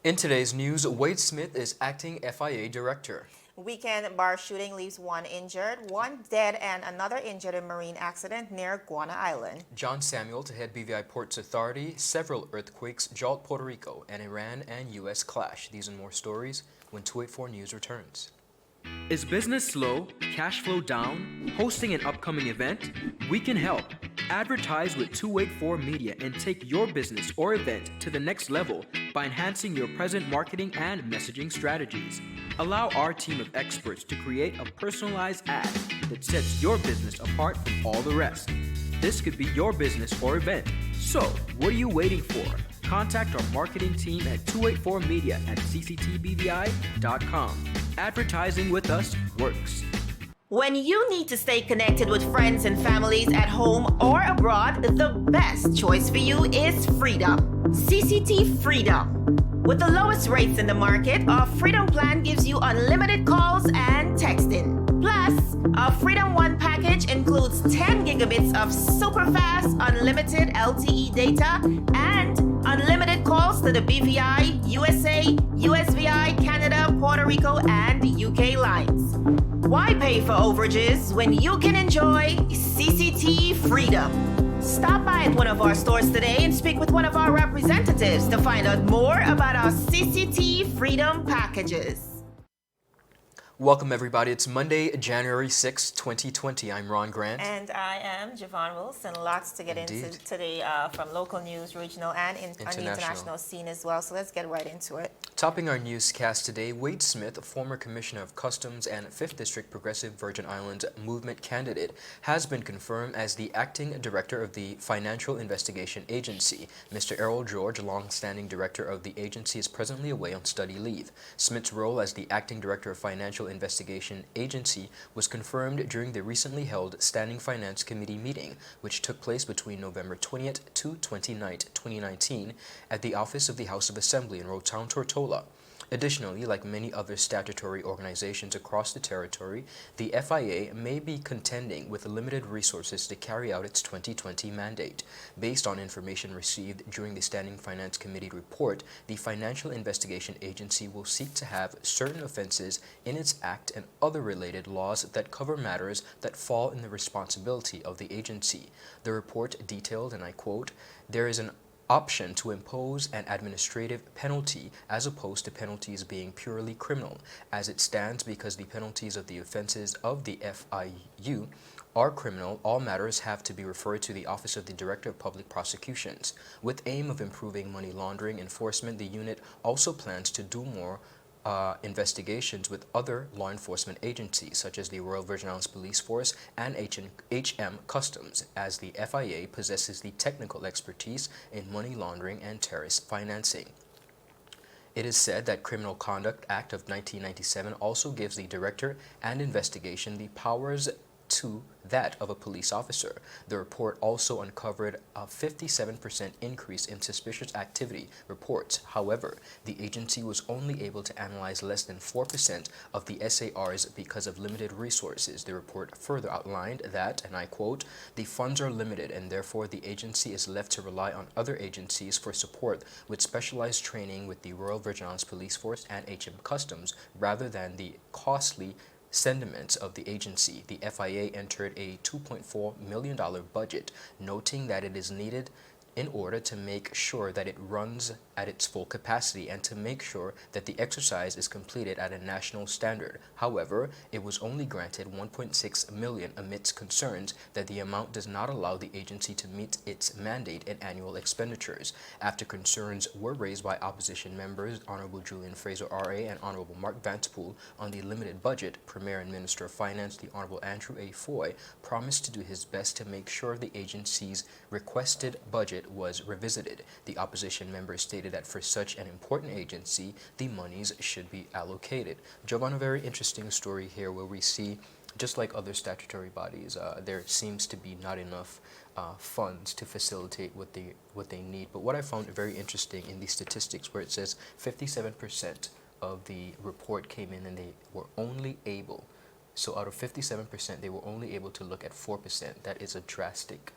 In today's news, Wade Smith is acting FIA director. Weekend bar shooting leaves one injured, one dead, and another injured in marine accident near Guana Island. John Samuel to head BVI Ports Authority. Several earthquakes jolt Puerto Rico, and Iran and U.S. clash. These and more stories when 284 News returns. Is business slow? Cash flow down? Hosting an upcoming event? We can help. Advertise with 284 Media and take your business or event to the next level by enhancing your present marketing and messaging strategies. Allow our team of experts to create a personalized ad that sets your business apart from all the rest. This could be your business or event. So, what are you waiting for? Contact our marketing team at 284media at cctbvi.com. Advertising with us works. When you need to stay connected with friends and families at home or abroad, the best choice for you is Freedom. CCT Freedom. With the lowest rates in the market, our Freedom plan gives you unlimited calls and texting. Plus, our Freedom One package includes 10 gigabits of super fast, unlimited LTE data and unlimited calls to the BVI, USA, USVI, Canada, Puerto Rico, and UK lines. Why pay for overages when you can enjoy CCT Freedom? Stop by at one of our stores today and speak with one of our representatives to find out more about our CCT Freedom packages. Welcome, everybody. It's Monday, January 6, 2020. I'm Ron Grant. And I am Javon Wilson. Lots to get into today from local news, regional, and on the international scene as well. So let's get right into it. Topping our newscast today, Wade Smith, former Commissioner of Customs and 5th District Progressive Virgin Islands Movement candidate, has been confirmed as the acting director of the Financial Investigation Agency. Mr. Errol George, long-standing director of the agency, is presently away on study leave. Smith's role as the acting director of Financial Investigation Agency was confirmed during the recently held Standing Finance Committee meeting, which took place between November 20th to 29th, 2019 at the office of the House of Assembly in Rotown, Tortola. Additionally, like many other statutory organizations across the territory, the FIA may be contending with limited resources to carry out its 2020 mandate. Based on information received during the Standing Finance Committee report, the Financial Investigation Agency will seek to have certain offenses in its act and other related laws that cover matters that fall in the responsibility of the agency. The report detailed, and I quote, "There is an option to impose an administrative penalty as opposed to penalties being purely criminal. As it stands, because the penalties of the offenses of the FIU are criminal, all matters have to be referred to the Office of the Director of Public Prosecutions. With aim of improving money laundering enforcement, the unit also plans to do more investigations with other law enforcement agencies such as the Royal Virgin Islands Police Force and HM Customs, as the FIA possesses the technical expertise in money laundering and terrorist financing." It is said that Criminal Conduct Act of 1997 also gives the director and investigation the powers to that of a police officer. The report also uncovered a 57% increase in suspicious activity reports. However, the agency was only able to analyze less than 4% of the SARs because of limited resources. The report further outlined that, and I quote, "The funds are limited and therefore the agency is left to rely on other agencies for support with specialized training with the Royal Virgin Islands Police Force and HM Customs rather than the costly sentiments of the agency." The FIA entered a $2.4 million budget, noting that it is needed in order to make sure that it runs at its full capacity and to make sure that the exercise is completed at a national standard. However, it was only granted $1.6 million amidst concerns that the amount does not allow the agency to meet its mandate and annual expenditures. After concerns were raised by opposition members, Honorable Julian Fraser RA and Honorable Mark Vanterpool, on the limited budget, Premier and Minister of Finance, the Honorable Andrew A. Foy, promised to do his best to make sure the agency's requested budget was revisited. The opposition members stated that for such an important agency, the monies should be allocated. Jovan, a very interesting story here where we see, just like other statutory bodies, there seems to be not enough funds to facilitate what they need. But what I found very interesting in these statistics where it says 57% of the report came in and they were only able, so out of 57%, they were only able to look at 4%. That is a drastic,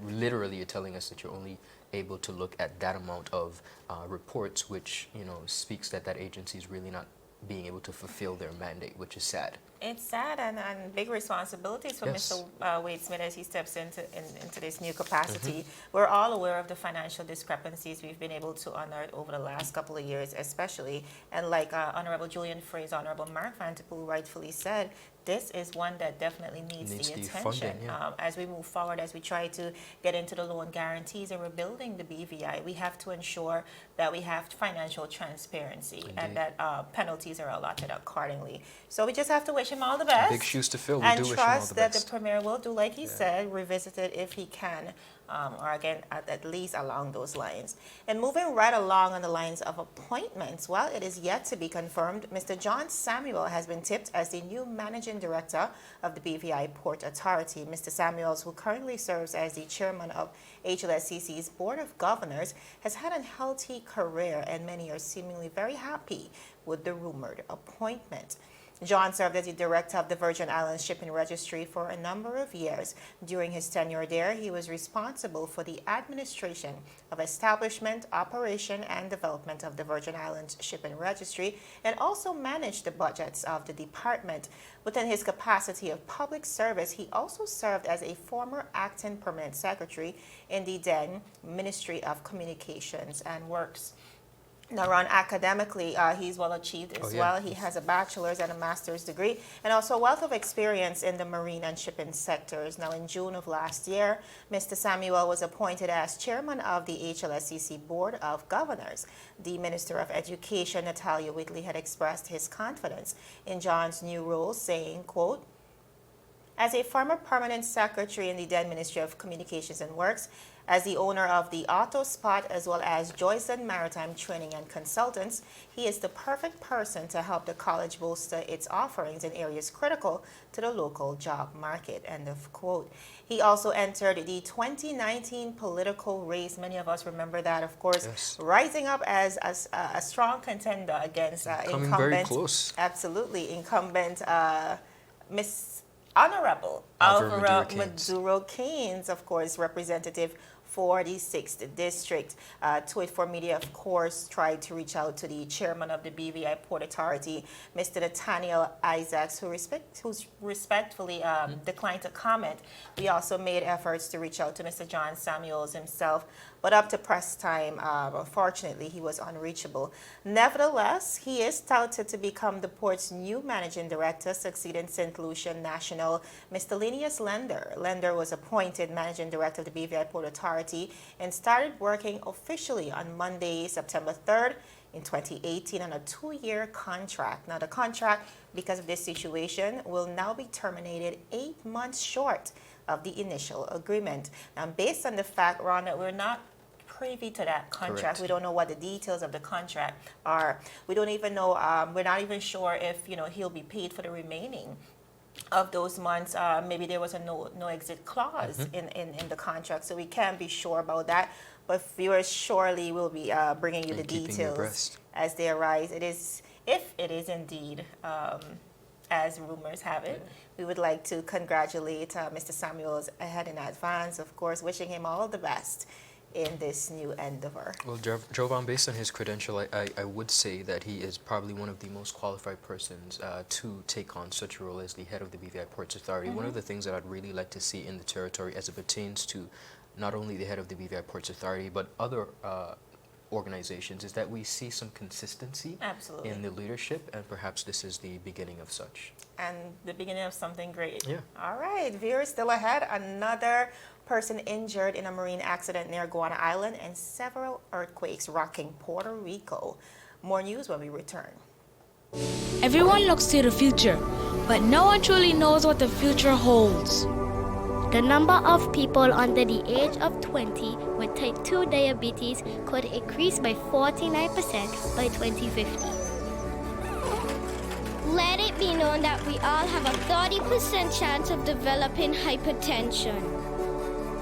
literally you're telling us that you're only able to look at that amount of reports, which speaks that that agency is really not being able to fulfill their mandate, which is sad. It's sad and big responsibilities for Yes. Mr. Wade Smith as he steps into this new capacity. We're all aware of the financial discrepancies we've been able to unearth over the last couple of years, especially. And like Honorable Julian Fraser, Honorable Mark Vanterpool rightfully said, this is one that definitely needs the attention. funding, yeah. As we move forward, as we try to get into the loan guarantees and rebuilding the BVI, we have to ensure that we have financial transparency Indeed. and that penalties are allotted accordingly. So we just have to wish him all the best. Big shoes to fill. We And do wish him all trust the that best. the Premier will do, like he said, revisit it if he can, or again, at least along those lines. And moving right along on the lines of appointments, well, it is yet to be confirmed. Mr. John Samuel has been tipped as the new managing director of the BVI Port Authority. Mr. Samuels, who currently serves as the chairman of HLSCC's Board of Governors, has had a healthy career, and many are seemingly very happy with the rumored appointment. John served as the director of the Virgin Islands Shipping Registry for a number of years. During his tenure there, he was responsible for the administration of establishment, operation, and development of the Virgin Islands Shipping Registry, and also managed the budgets of the department. Within his capacity of public service, he also served as a former acting permanent secretary in the then Ministry of Communications and Works. Now, Ron, academically, he's well achieved as well. He has a bachelor's and a master's degree, and also a wealth of experience in the marine and shipping sectors. Now, in June of last year, Mr. Samuel was appointed as chairman of the HLSCC Board of Governors. The Minister of Education, Natalia Whitley, had expressed his confidence in John's new role, saying, quote, "As a former permanent secretary in the then Ministry of Communications and Works, as the owner of the Auto Spot as well as Joyson Maritime Training and Consultants, he is the perfect person to help the college bolster its offerings in areas critical to the local job market." End of quote. He also entered the 2019 political race. Many of us remember that, of course, Yes. rising up as a strong contender against Coming incumbent. very close. Absolutely, incumbent Miss Honorable Alvaro Alvaro Maduro-Keynes. Maduro-Keynes, of course, representative for the 6th District. Tweet for Media, of course, tried to reach out to the chairman of the BVI Port Authority, Mr. Nathaniel Isaacs, who's respectfully declined to comment. We also made efforts to reach out to Mr. John Samuels himself, but up to press time, unfortunately, he was unreachable. Nevertheless, he is touted to become the port's new managing director, succeeding St. Lucia National, Mr. Linus Lender. Lender was appointed managing director of the BVI Port Authority and started working officially on Monday, September 3rd in 2018 on a 2-year contract. Now, the contract, because of this situation, will now be terminated 8 months short of the initial agreement. Now, based on the fact, Ron, that we're not privy to that contract. Correct. We don't know what the details of the contract are. We don't even know, we're not even sure if, he'll be paid for the remaining of those months. Maybe there was a no exit clause in the contract, so we can't be sure about that. But viewers surely will be bringing you And the keeping you details abreast. as they arise. If it is indeed as rumors have it, we would like to congratulate Mr. Samuels ahead in advance, of course, wishing him all the best in this new endeavor. Well, Jovan, based on his credential, I would say that he is probably one of the most qualified persons to take on such a role as the head of the BVI Ports Authority. One of the things that I'd really like to see in the territory as it pertains to not only the head of the BVI Ports Authority, but other organizations, is that we see some consistency Absolutely. in the leadership, and perhaps this is the beginning of such. And the beginning of something great. Yeah. All right, viewers, still ahead. Another person injured in a marine accident near Guana Island and several earthquakes rocking Puerto Rico. More news when we return. Everyone looks to the future, but no one truly knows what the future holds. The number of people under the age of 20 with type 2 diabetes could increase by 49% by 2050. Let it be known that we all have a 30% chance of developing hypertension.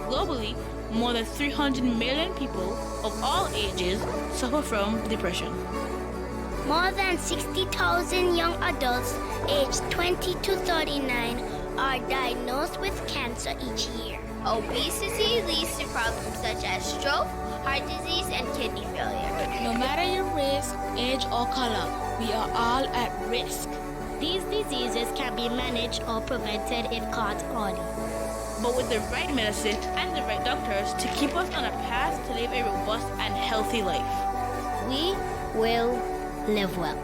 Globally, more than 300 million people of all ages suffer from depression. More than 60,000 young adults aged 20 to 39 are diagnosed with cancer each year. Obesity leads to problems such as stroke, heart disease, and kidney failure. No matter your race, age, or color, we are all at risk. These diseases can be managed or prevented if caught early. But with the right medicine and the right doctors to keep us on a path to live a robust and healthy life. We will live well.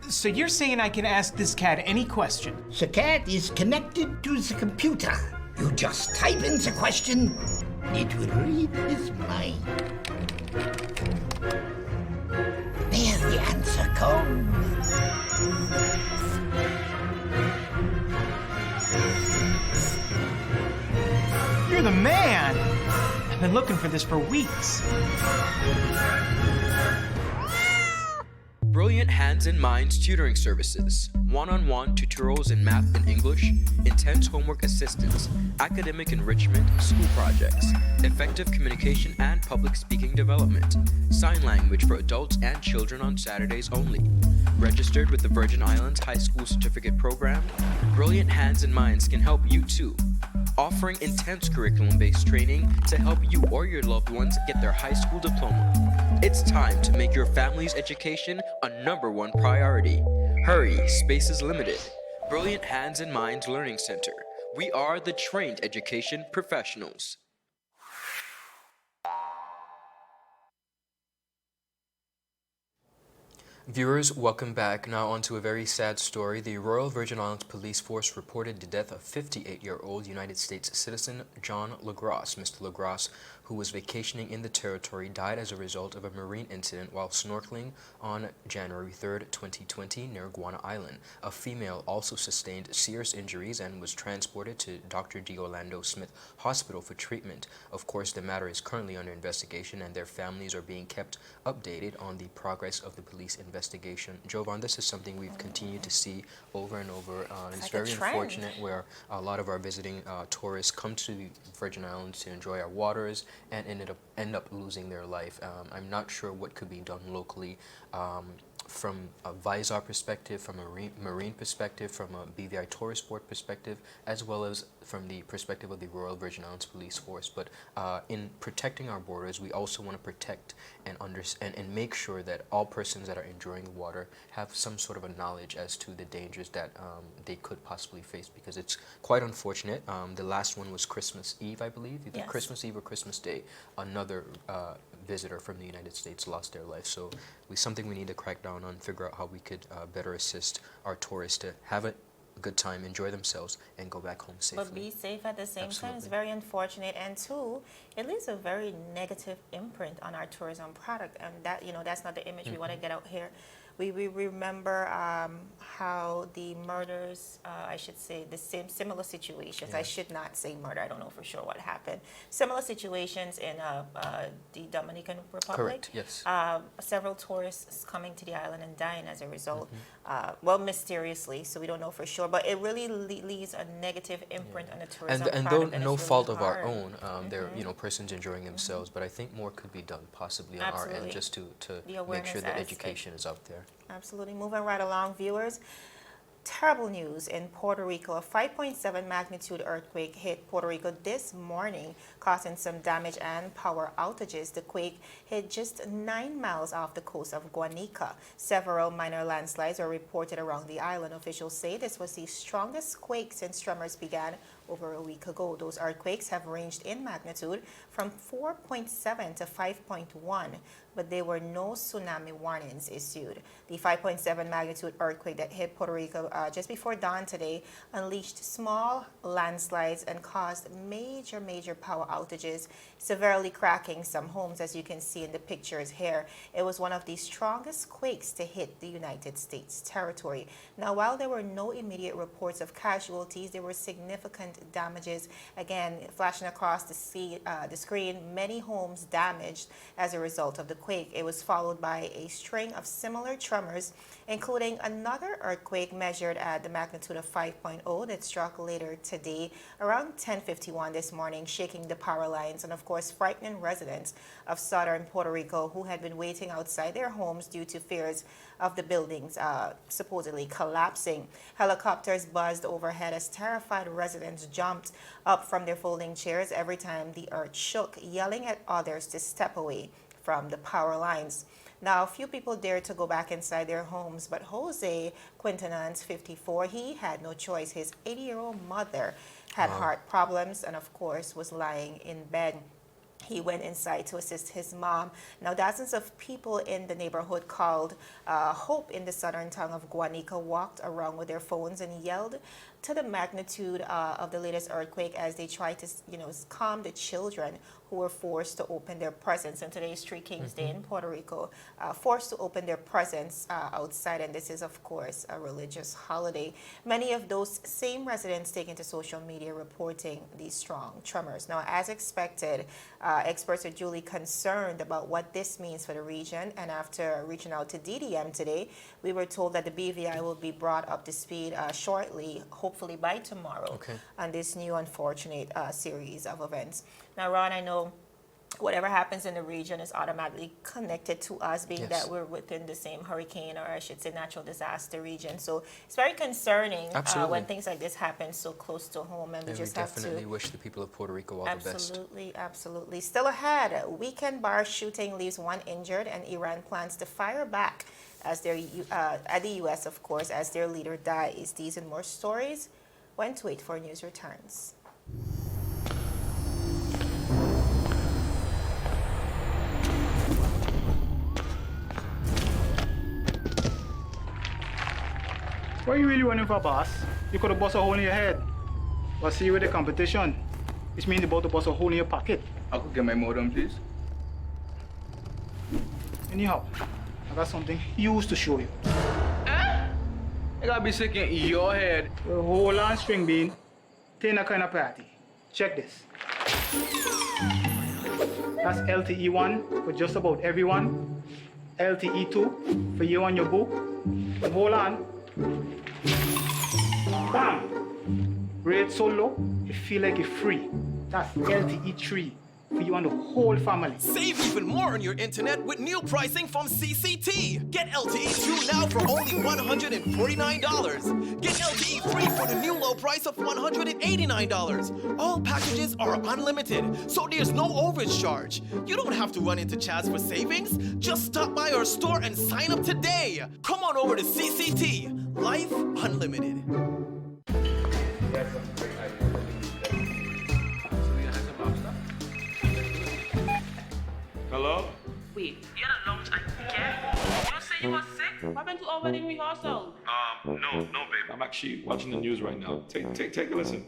So you're saying I can ask this cat any question? The cat is connected to the computer. You just type in the question, it will read his mind. There the answer comes. You're the man! I've been looking for this for weeks. Brilliant Hands and Minds tutoring services, one-on-one tutorials in math and English, intense homework assistance, academic enrichment, school projects, effective communication and public speaking development, sign language for adults and children on Saturdays only. Registered with the Virgin Islands High School Certificate Program, Brilliant Hands and Minds can help you too. Offering intense curriculum-based training to help you or your loved ones get their high school diploma. It's time to make your family's education a #1 priority. Hurry, space is limited. Brilliant Hands and Minds Learning Center. We are the trained education professionals. Viewers, welcome back. Now on to a very sad story. The Royal Virgin Islands Police Force reported the death of 58-year-old United States citizen John LaGrosse. Mr. LaGrosse, who was vacationing in the territory, died as a result of a marine incident while snorkeling on January 3, 2020 near Guana Island. A female also sustained serious injuries and was transported to Dr. D. Orlando Smith Hospital for treatment. Of course, the matter is currently under investigation and their families are being kept updated on the progress of the police investigation. Jovan, this is something we've continued to see over and over. It's like very a trend. unfortunate where a lot of our visiting tourists come to the Virgin Islands to enjoy our waters and end up losing their life. I'm not sure what could be done locally from a VISAR perspective, from a marine perspective, from a BVI tourist board perspective, as well as from the perspective of the Royal Virgin Islands Police Force. But in protecting our borders, we also want to protect and make sure that all persons that are enjoying the water have some sort of a knowledge as to the dangers that they could possibly face, because it's quite unfortunate. The last one was Christmas Eve, I believe. Either Yes. Christmas Eve or Christmas Day. Another visitor from the United States lost their life. So something we need to crack down on, figure out how we could better assist our tourists to have a good time, enjoy themselves, and go back home safely. But be safe at the same time. It's Absolutely. very unfortunate, and two, it leaves a very negative imprint on our tourism product, and that, that's not the image we want to get out here. We remember how the murders, I should say, similar situations. I should not say murder. I don't know for sure what happened. Similar situations in the Dominican Republic. Correct, yes. Several tourists coming to the island and dying as a result. Well, mysteriously, so we don't know for sure. But it really leaves a negative imprint on the tourism And product. though no it's fault really of our hard. own, they're persons enjoying themselves. But I think more could be done possibly on our Absolutely. end, just to The make awareness sure that aspect. education is out there. Absolutely. Moving right along, viewers. Terrible news in Puerto Rico. A 5.7 magnitude earthquake hit Puerto Rico this morning, causing some damage and power outages. The quake hit just 9 miles off the coast of Guanica. Several minor landslides are reported around the island. Officials say this was the strongest quake since tremors began over a week ago. Those earthquakes have ranged in magnitude from 4.7 to 5.1, but there were no tsunami warnings issued. The 5.7 magnitude earthquake that hit Puerto Rico just before dawn today unleashed small landslides and caused major power outages, severely cracking some homes, as you can see in the pictures here. It was one of the strongest quakes to hit the United States territory. Now, while there were no immediate reports of casualties, there were significant damages. Again, flashing across the screen, many homes damaged as a result of the quake. It was followed by a string of similar tremors, including another earthquake measured at the magnitude of 5.0 that struck later today around 10:51 this morning, shaking the power lines and, of course, frightening residents of southern Puerto Rico who had been waiting outside their homes due to fears of the buildings supposedly collapsing. Helicopters buzzed overhead as terrified residents jumped up from their folding chairs every time the earth shook, yelling at others to step away from the power lines. Now, few people dared to go back inside their homes, but Jose Quintanans, 54, he had no choice. His 80-year-old mother had heart problems and, of course, was lying in bed. He went inside to assist his mom. Now, dozens of people in the neighborhood called Hope in the southern town of Guanica walked around with their phones and yelled to the magnitude of the latest earthquake as they tried to, calm the children who were forced to open their presents. And today is Three Kings Day in Puerto Rico, forced to open their presents outside. And this is, of course, a religious holiday. Many of those same residents taking to social media reporting these strong tremors. Now, as expected, experts are duly concerned about what this means for the region. And after reaching out to DDM today, we were told that the BVI will be brought up to speed shortly, hopefully by tomorrow, on this new unfortunate series of events. Now, Ron, I know whatever happens in the region is automatically connected to us, being that we're within the same hurricane, or I should say natural disaster region. So it's very concerning when things like this happen so close to home, and we just have to definitely wish the people of Puerto Rico all the best. Absolutely. Still ahead, weekend bar shooting leaves one injured, and Iran plans to fire back as at the U.S., of course, as their leader dies. These and more stories when 284 News returns. What are you really running for, boss? You could have bust a hole in your head. But see, with the competition, which means you're about to bust a hole in your pocket. I could get my modem, please. Anyhow, I got something huge to show you. I gotta be sick in your head. The whole on string bean, Tina kind of party. Check this. That's LTE1 for just about everyone. LTE2 for you and your boo. And hold on. Bam! Rate so low, you feel like you're free. That's LTE3 for you and the whole family. Save even more on your internet with new pricing from CCT. Get LTE 2 now for only $149. Get LTE 3 for the new low price of $189. All packages are unlimited, so there's no overage charge. You don't have to run into Chaz for savings. Just stop by our store and sign up today. Come on over to CCT. Life Unlimited. Hello? Wait, you had a lunch again? You don't say you were sick? What happened to our wedding rehearsal? No, babe. I'm actually watching the news right now. Take a listen.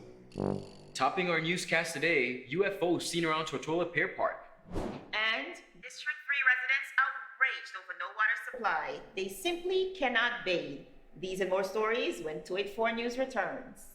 Topping our newscast today, UFOs seen around Tortola Pier Park. And District 3 residents outraged over no water supply. They simply cannot bathe. These and more stories when 284 News returns.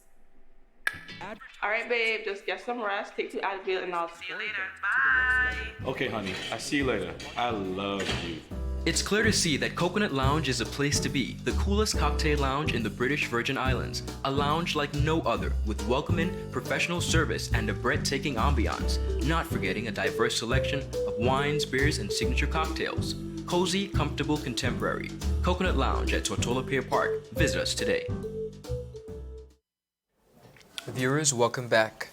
All right, babe, just get some rest, take 2 Advil, and I'll see you later. Bye. Okay, honey. I see you later. I love you. It's clear to see that Coconut Lounge is a place to be, the coolest cocktail lounge in the British Virgin Islands. A lounge like no other, with welcoming, professional service, and a breathtaking ambiance. Not forgetting a diverse selection of wines, beers, and signature cocktails. Cozy, comfortable, contemporary. Coconut Lounge at Tortola Pier Park. Visit us today. Viewers, welcome back.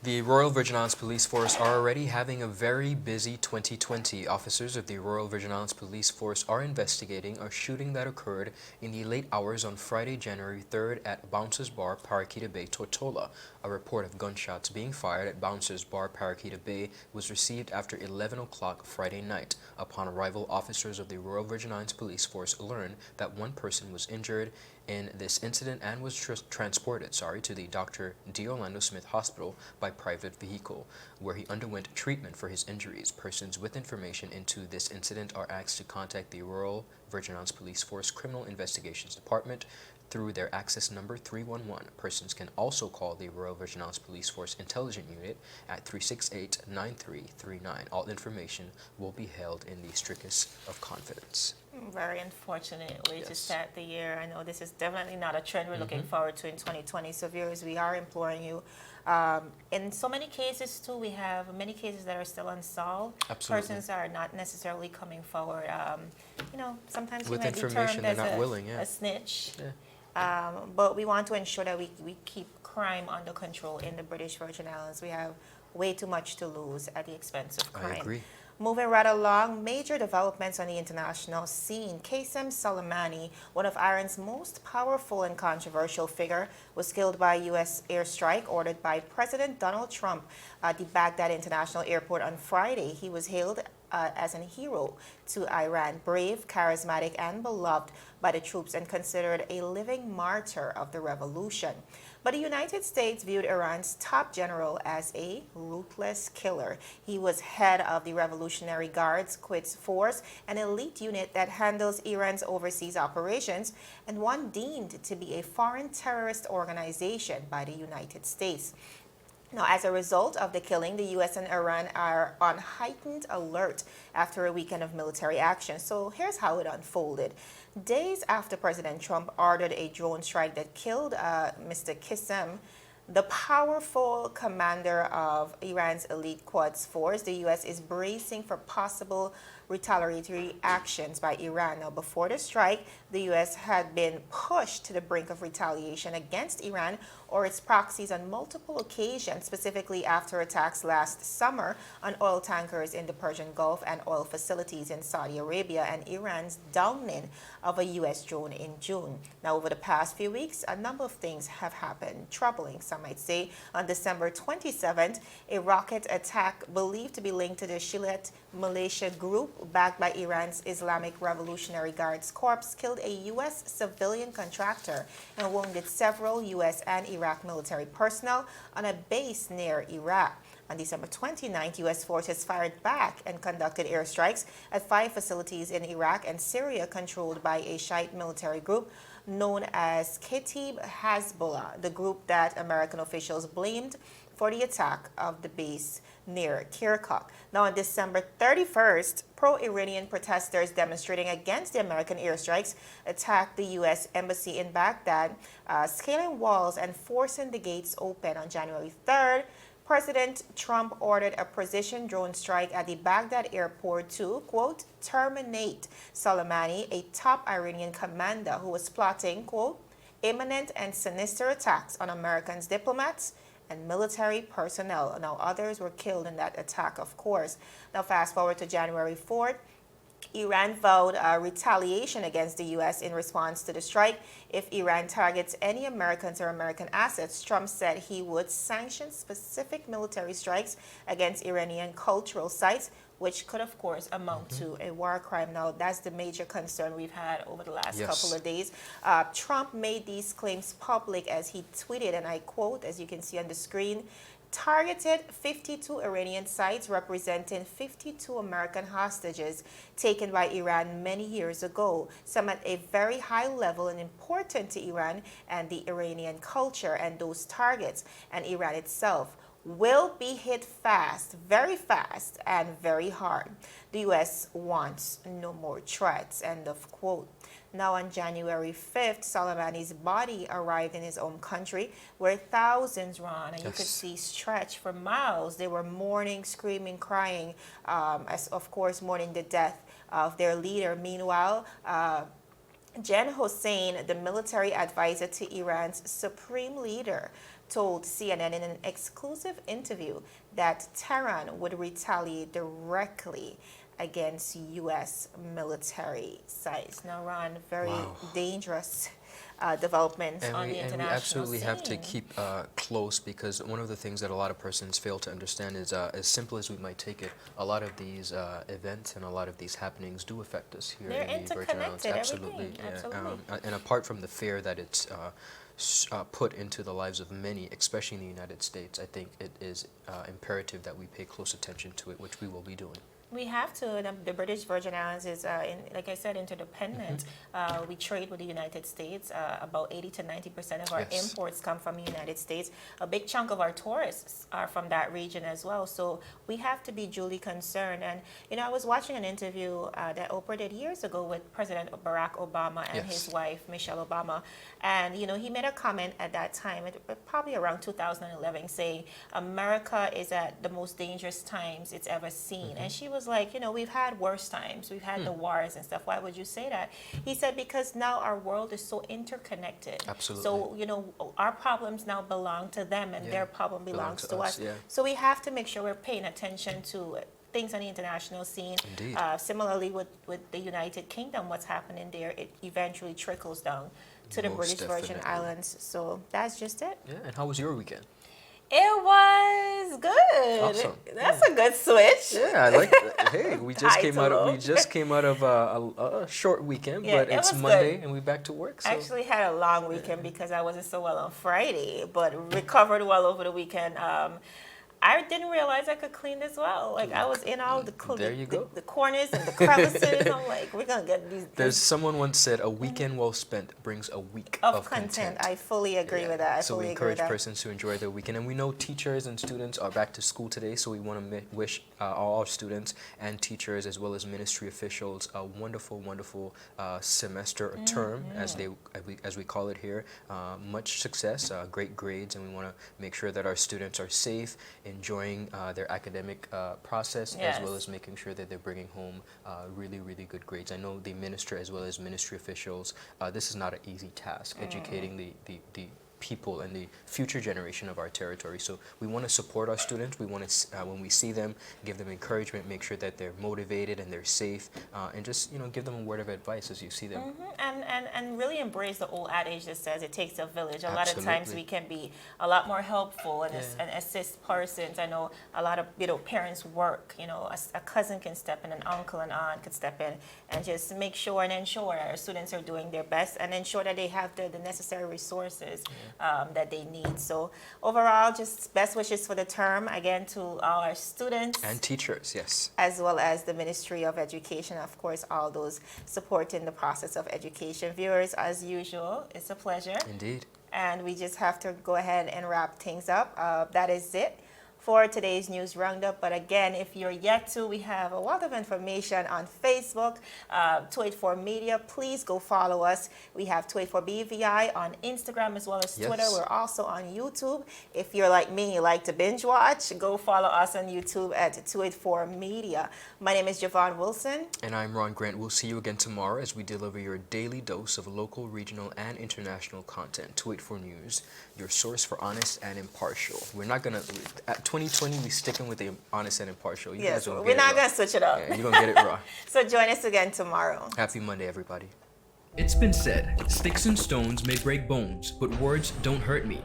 The Royal Virgin Islands Police Force are already having a very busy 2020. Officers of the Royal Virgin Islands Police Force are investigating a shooting that occurred in the late hours on Friday, January 3rd at Bouncers Bar, Paraquita Bay, Tortola. A report of gunshots being fired at Bouncers Bar, Paraquita Bay was received after 11 o'clock Friday night. Upon arrival, officers of the Royal Virgin Islands Police Force learned that one person was injured in this incident and was transported to the Dr. D. Orlando Smith Hospital by private vehicle, where he underwent treatment for his injuries. Persons with information into this incident are asked to contact the Royal Virgin Islands Police Force Criminal Investigations Department through their access number 311. Persons can also call the Royal Virgin Islands Police Force Intelligence Unit at 368-9339. All information will be held in the strictest of confidence. Very unfortunate way to Yes. start the year. I know this is definitely not a trend we're looking forward to in 2020. So viewers, we are imploring you. In so many cases too, we have many cases that are still unsolved. Absolutely. Persons are not necessarily coming forward. You know, sometimes With you might be information, termed they're as not willing, a snitch. But we want to ensure that we keep crime under control in the British Virgin Islands. We have way too much to lose at the expense of crime. I agree. Moving right along, major developments on the international scene. Qasem Soleimani, one of Iran's most powerful and controversial figure, was killed by a U.S. airstrike ordered by President Donald Trump at the Baghdad International Airport on Friday. He was hailed as a hero to Iran, brave, charismatic, and beloved by the troops and considered a living martyr of the revolution. But the United States viewed Iran's top general as a ruthless killer. He was head of the Revolutionary Guards Quds Force, an elite unit that handles Iran's overseas operations, and one deemed to be a foreign terrorist organization by the United States. Now, as a result of the killing, the U.S. and Iran are on heightened alert after a weekend of military action. So here's how it unfolded. Days after President Trump ordered a drone strike that killed Mr. Qasem, the powerful commander of Iran's elite Quds Force, the U.S. is bracing for possible retaliatory actions by Iran. Now, before the strike, the U.S. had been pushed to the brink of retaliation against Iran or its proxies on multiple occasions, specifically after attacks last summer on oil tankers in the Persian Gulf and oil facilities in Saudi Arabia, and Iran's downing of a U.S. drone in June. Now, over the past few weeks, a number of things have happened, troubling, some might say. On December 27th, a rocket attack believed to be linked to the Shiite militia group backed by Iran's Islamic Revolutionary Guards Corps killed a U.S. civilian contractor and wounded several U.S. and Iraq military personnel on a base near Iraq. On December 29th, U.S. forces fired back and conducted airstrikes at 5 facilities in Iraq and Syria controlled by a Shiite military group known as Kataib Hezbollah, the group that American officials blamed for the attack of the base near Kirkuk. Now, on December 31st, pro-Iranian protesters demonstrating against the American airstrikes attacked the U.S. embassy in Baghdad, scaling walls and forcing the gates open. On January 3rd, President Trump ordered a precision drone strike at the Baghdad airport to, quote, terminate Soleimani, a top Iranian commander who was plotting, quote, imminent and sinister attacks on Americans' diplomats and military personnel. Now, others were killed in that attack, of course. Now, fast forward to January 4th. Iran vowed retaliation against the U.S. in response to the strike. If Iran targets any Americans or American assets, Trump said he would sanction specific military strikes against Iranian cultural sites, which could, of course, amount to a war crime. Now, that's the major concern we've had over the last couple of days. Trump made these claims public as he tweeted, and I quote, as you can see on the screen, targeted 52 Iranian sites representing 52 American hostages taken by Iran many years ago, some at a very high level and important to Iran and the Iranian culture, and those targets and Iran itself will be hit fast, and very hard. The U.S. wants no more threats, end of quote. Now, on January 5th, Soleimani's body arrived in his own country, where thousands ran, and you could see stretch for miles. They were mourning, screaming, crying, as of course mourning the death of their leader. Meanwhile, Jen Hossein, the military advisor to Iran's supreme leader, told CNN in an exclusive interview that Tehran would retaliate directly against U.S. military sites. Now, Ron, very dangerous developments on the international And we absolutely scene. have to keep close, because one of the things that a lot of persons fail to understand is, as simple as we might take it, a lot of these events and a lot of these happenings do affect us here in the Virgin Islands. Absolutely. And apart from the fear that it's put into the lives of many, especially in the United States, I think it is imperative that we pay close attention to it, which we will be doing. We have to. The British Virgin Islands is, like I said, interdependent. We trade with the United States. About 80 to 90% of our imports come from the United States. A big chunk of our tourists are from that region as well. So we have to be duly concerned. And, you know, I was watching an interview that Oprah did years ago with President Barack Obama and his wife, Michelle Obama. And, you know, he made a comment at that time, probably around 2011, saying America is at the most dangerous times it's ever seen. And she was like, you know, we've had worse times. We've had the wars and stuff. Why would you say that? He said, because now our world is so interconnected. Absolutely. So, you know, our problems now belong to them and their problem belongs to us. So we have to make sure we're paying attention to things on the international scene. Similarly with the United Kingdom, what's happening there, it eventually trickles down to the British Virgin Islands. So that's just it. Yeah, and how was your weekend? It was good. Awesome. That's a good switch. Yeah, I like that. Hey, we just came out of a short weekend, but it's Monday and we're back to work. So. I actually had a long weekend because I wasn't so well on Friday, but recovered well over the weekend. I didn't realize I could clean this well. Like, I was in all the corners and the crevices. I'm like, we're going to get these. There's someone once said, a weekend well spent brings a week of content. I fully agree with that. So we encourage persons to enjoy their weekend. And we know teachers and students are back to school today, so we want to wish all our students and teachers as well as ministry officials a wonderful, wonderful semester or term, as we call it here. Much success, great grades, and we want to make sure that our students are safe, enjoying their academic process, as well as making sure that they're bringing home really, really good grades. I know the minister as well as ministry officials, this is not an easy task, educating the people and the future generation of our territory. So we want to support our students. We want to, when we see them, give them encouragement, make sure that they're motivated and they're safe, and just, you know, give them a word of advice as you see them. And really embrace the old adage that says it takes a village. A lot of times we can be a lot more helpful and assist persons. I know a lot of, you know, parents work, you know, a cousin can step in, an uncle and aunt can step in and just make sure and ensure our students are doing their best and ensure that they have the necessary resources that they need. So overall, just best wishes for the term, again, to all our students. And teachers, yes. As well as the Ministry of Education, of course, all those supporting the process of education. Viewers, as usual, it's a pleasure. Indeed. And we just have to go ahead and wrap things up. That is it for today's news roundup. But again, if you're yet to, we have a lot of information on Facebook, 284 Media. Please go follow us. We have 284 BVI on Instagram as well as Twitter. We're also on YouTube. If you're like me, you like to binge watch, go follow us on YouTube at 284 Media. My name is Javon Wilson. And I'm Ron Grant. We'll see you again tomorrow as we deliver your daily dose of local, regional, and international content. 284 News, your source for honest and impartial. We're not going to... 2020, we sticking with the honest and impartial. You guys we're not going to switch it up. Yeah, you're going to get it raw. So join us again tomorrow. Happy Monday, everybody. It's been said, sticks and stones may break bones, but words don't hurt me.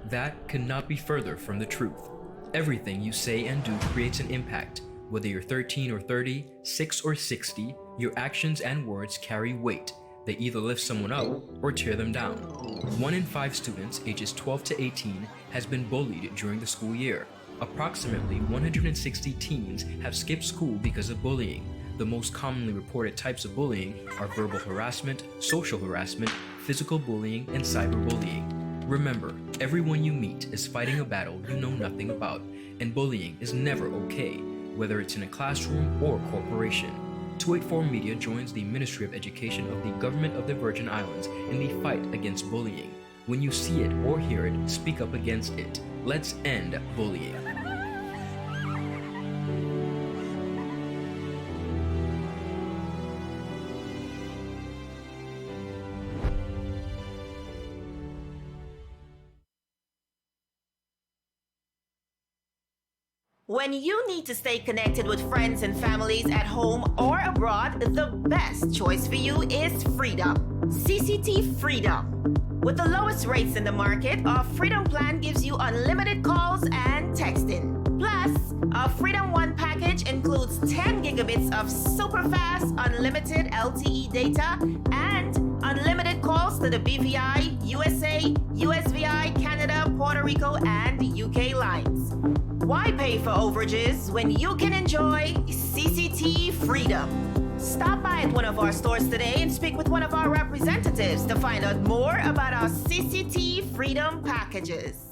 That could not be further from the truth. Everything you say and do creates an impact. Whether you're 13 or 30, 6 or 60, your actions and words carry weight. They either lift someone up or tear them down. 1 in 5 students ages 12 to 18 has been bullied during the school year. Approximately 160 teens have skipped school because of bullying. The most commonly reported types of bullying are verbal harassment, social harassment, physical bullying, and cyberbullying. Remember, everyone you meet is fighting a battle you know nothing about, and bullying is never okay, whether it's in a classroom or corporation. 284 Media joins the Ministry of Education of the Government of the Virgin Islands in the fight against bullying. When you see it or hear it, speak up against it. Let's end bullying. When you need to stay connected with friends and families at home or abroad, the best choice for you is Freedom. CCT Freedom. With the lowest rates in the market, our Freedom plan gives you unlimited calls and texting. Plus, our Freedom One package includes 10 gigabits of super fast unlimited LTE data and unlimited calls to the BVI, USA, USVI, Canada, Puerto Rico, and UK lines. Why pay for overages when you can enjoy CCT Freedom? Stop by at one of our stores today and speak with one of our representatives to find out more about our CCT Freedom packages.